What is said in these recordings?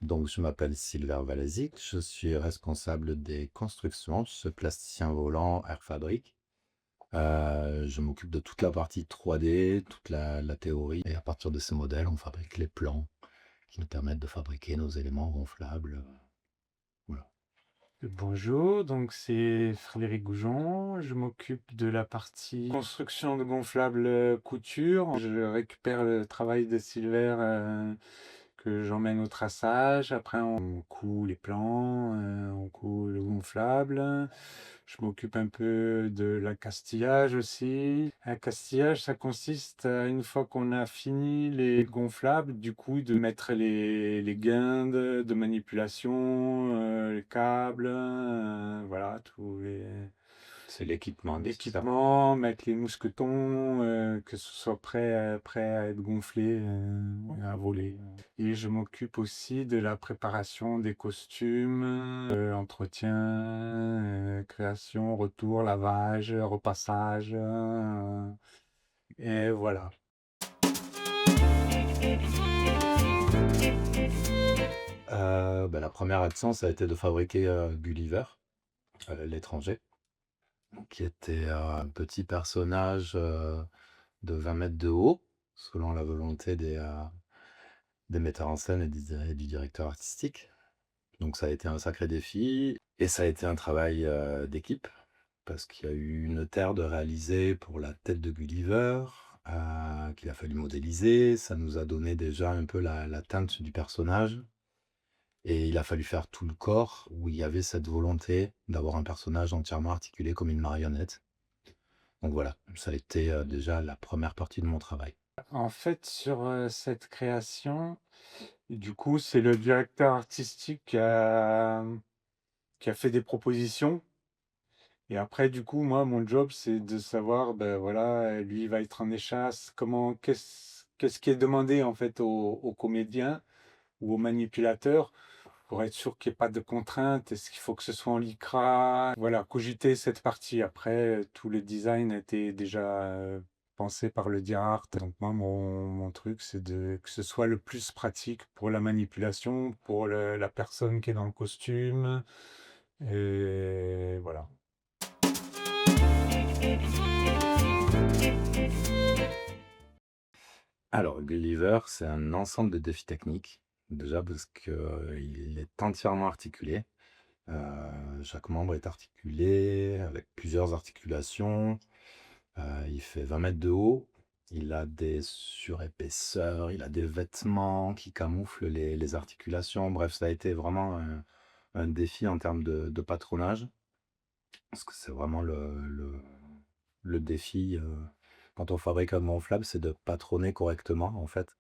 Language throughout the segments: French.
Donc, je m'appelle Silver Valazic, je suis responsable des constructions, je suis plasticien volant Air Fabrique. Je m'occupe de toute la partie 3D, toute la théorie, et à partir de ces modèles, on fabrique les plans qui nous permettent de fabriquer nos éléments gonflables. Voilà. Bonjour, donc c'est Frédéric Goujon. Je m'occupe de la partie construction de gonflables couture. Je récupère le travail de Silver que j'emmène au traçage. Après, on coud les plans, on coud le gonflable. Je m'occupe un peu de l'accastillage aussi. L'accastillage, ça consiste à, une fois qu'on a fini les gonflables, du coup, de mettre les guindes de manipulation, les câbles, voilà, tous les C'est l'équipement nécessaire. l'équipement, mettre les mousquetons, que ce soit prêt à être gonflé, à voler. Et je m'occupe aussi de la préparation des costumes, entretien, création, retour, lavage, repassage, et voilà. La première action, ça a été de fabriquer Gulliver, l'étranger, qui était un petit personnage de 20 mètres de haut, selon la volonté des metteurs en scène et du directeur artistique. Donc ça a été un sacré défi et ça a été un travail d'équipe parce qu'il y a eu une terre de réaliser pour la tête de Gulliver qu'il a fallu modéliser. Ça nous a donné déjà un peu la teinte du personnage et il a fallu faire tout le corps où il y avait cette volonté d'avoir un personnage entièrement articulé comme une marionnette. Donc voilà, ça a été déjà la première partie de mon travail. En fait, sur cette création, du coup, c'est le directeur artistique qui a fait des propositions. Et après, du coup, moi, mon job, c'est de savoir, ben voilà, lui, il va être en échasse, qu'est-ce qui est demandé, en fait, aux comédiens ou aux manipulateurs pour être sûr qu'il n'y ait pas de contraintes. Est-ce qu'il faut que ce soit en lycra? Voilà, cogiter cette partie. Après, tout le design a été déjà pensé par le DIART. Donc moi, mon truc, c'est que ce soit le plus pratique pour la manipulation, pour la personne qui est dans le costume. Et voilà. Alors, Gulliver, c'est un ensemble de défis techniques. Déjà parce qu'il est entièrement articulé. Chaque membre est articulé avec plusieurs articulations. Il fait 20 mètres de haut. Il a des surépaisseurs, il a des vêtements qui camouflent les articulations. Bref, ça a été vraiment un défi en termes de patronage. Parce que c'est vraiment le défi quand on fabrique un gonflable, c'est de patronner correctement en fait.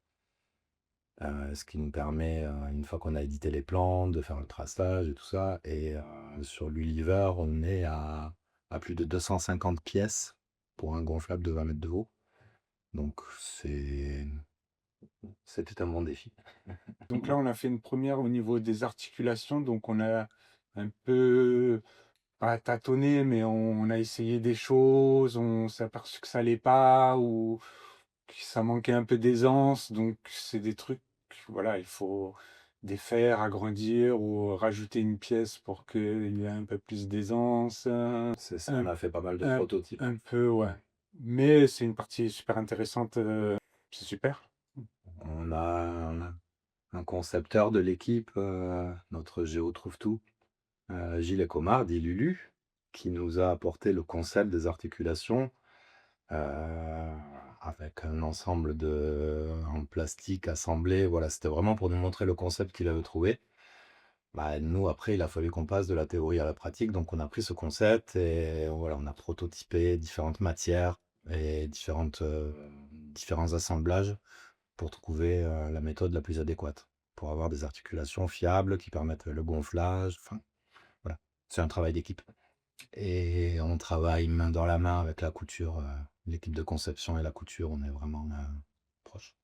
Ce qui nous permet, une fois qu'on a édité les plans, de faire le traçage et tout ça. Et sur l'Ulliver, on est à plus de 250 pièces pour un gonflable de 20 mètres de haut. Donc c'était un bon défi. Donc là, on a fait une première au niveau des articulations. Donc on a un peu, pas tâtonné, mais on a essayé des choses. On s'est aperçu que ça allait pas ou que ça manquait un peu d'aisance. Donc c'est des trucs, voilà, il faut défaire, agrandir ou rajouter une pièce pour qu'il y ait un peu plus d'aisance. C'est ça, Un, on a fait pas mal de un, prototypes. un peu, ouais. Mais c'est une partie super intéressante. C'est super. On a un concepteur de l'équipe, notre Géo trouve tout, Gilles Comard, dit Lulu, qui nous a apporté le concept des articulations avec un ensemble en plastique assemblé. Voilà, c'était vraiment pour nous montrer le concept qu'il avait trouvé. Nous, après, il a fallu qu'on passe de la théorie à la pratique. Donc, on a pris ce concept et voilà, on a prototypé différentes matières et différents assemblages pour trouver la méthode la plus adéquate, pour avoir des articulations fiables qui permettent le gonflage. Enfin, voilà, c'est un travail d'équipe. Et on travaille main dans la main avec la couture, l'équipe de conception et la couture, on est vraiment proches.